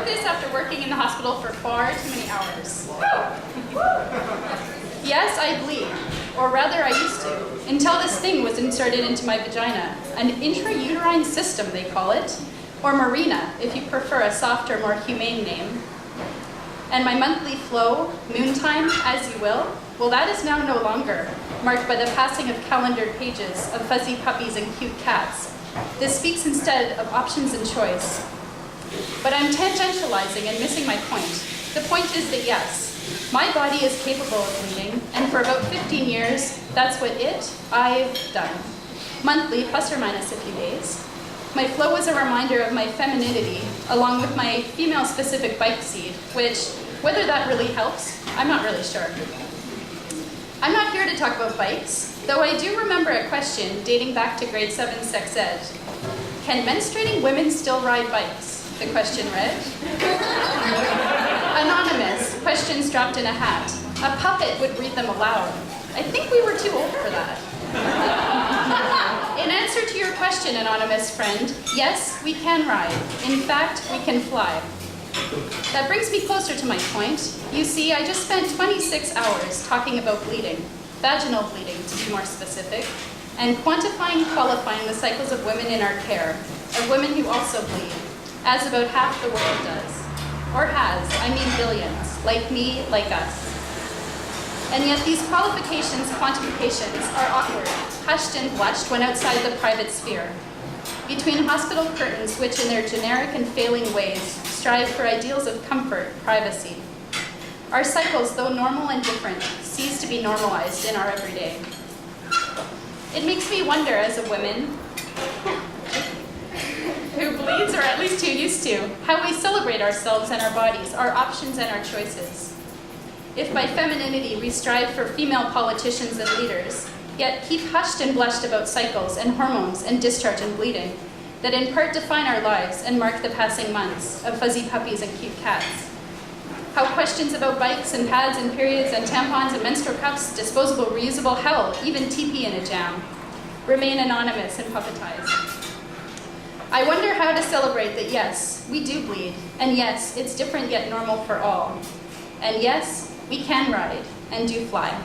this after working in the hospital for far too many hours. Yes, I bleed, or rather I used to, until this thing was inserted into my vagina, an intrauterine system they call it, or marina if you prefer a softer, more humane name. And my monthly flow, moontime, as you will, well, that is now no longer, marked by the passing of calendared pages of fuzzy puppies and cute cats. This speaks instead of options and choice. But I'm tangentializing and missing my point. The point is that yes, my body is capable of bleeding, and for about 15 years, that's what I've done. Monthly, plus or minus a few days. My flow was a reminder of my femininity, along with my female-specific bike seed, which, whether that really helps, I'm not really sure. I'm not here to talk about bikes, though I do remember a question dating back to grade 7 sex ed. Can menstruating women still ride bikes? The question read. Anonymous, questions dropped in a hat. A puppet would read them aloud. I think we were too old for that. In answer to your question, anonymous friend, yes, we can ride. In fact, we can fly. That brings me closer to my point. You see, I just spent 26 hours talking about bleeding, vaginal bleeding to be more specific, and quantifying, qualifying the cycles of women in our care, of women who also bleed, as about half the world does. Or has, I mean billions, like me, like us. And yet these qualifications, quantifications, are awkward, hushed and blushed when outside the private sphere. Between hospital curtains which in their generic and failing ways strive for ideals of comfort, privacy. Our cycles, though normal and different, cease to be normalized in our everyday. It makes me wonder as a woman who bleeds, or at least who used to, how we celebrate ourselves and our bodies, our options and our choices. If by femininity we strive for female politicians and leaders, yet keep hushed and blushed about cycles and hormones and discharge and bleeding, that in part define our lives and mark the passing months of fuzzy puppies and cute cats. How questions about bikes and pads and periods and tampons and menstrual cups, disposable, reusable, hell, even TP in a jam, remain anonymous and puppetized. I wonder how to celebrate that yes, we do bleed, and yes, it's different yet normal for all. And yes, we can ride and do fly.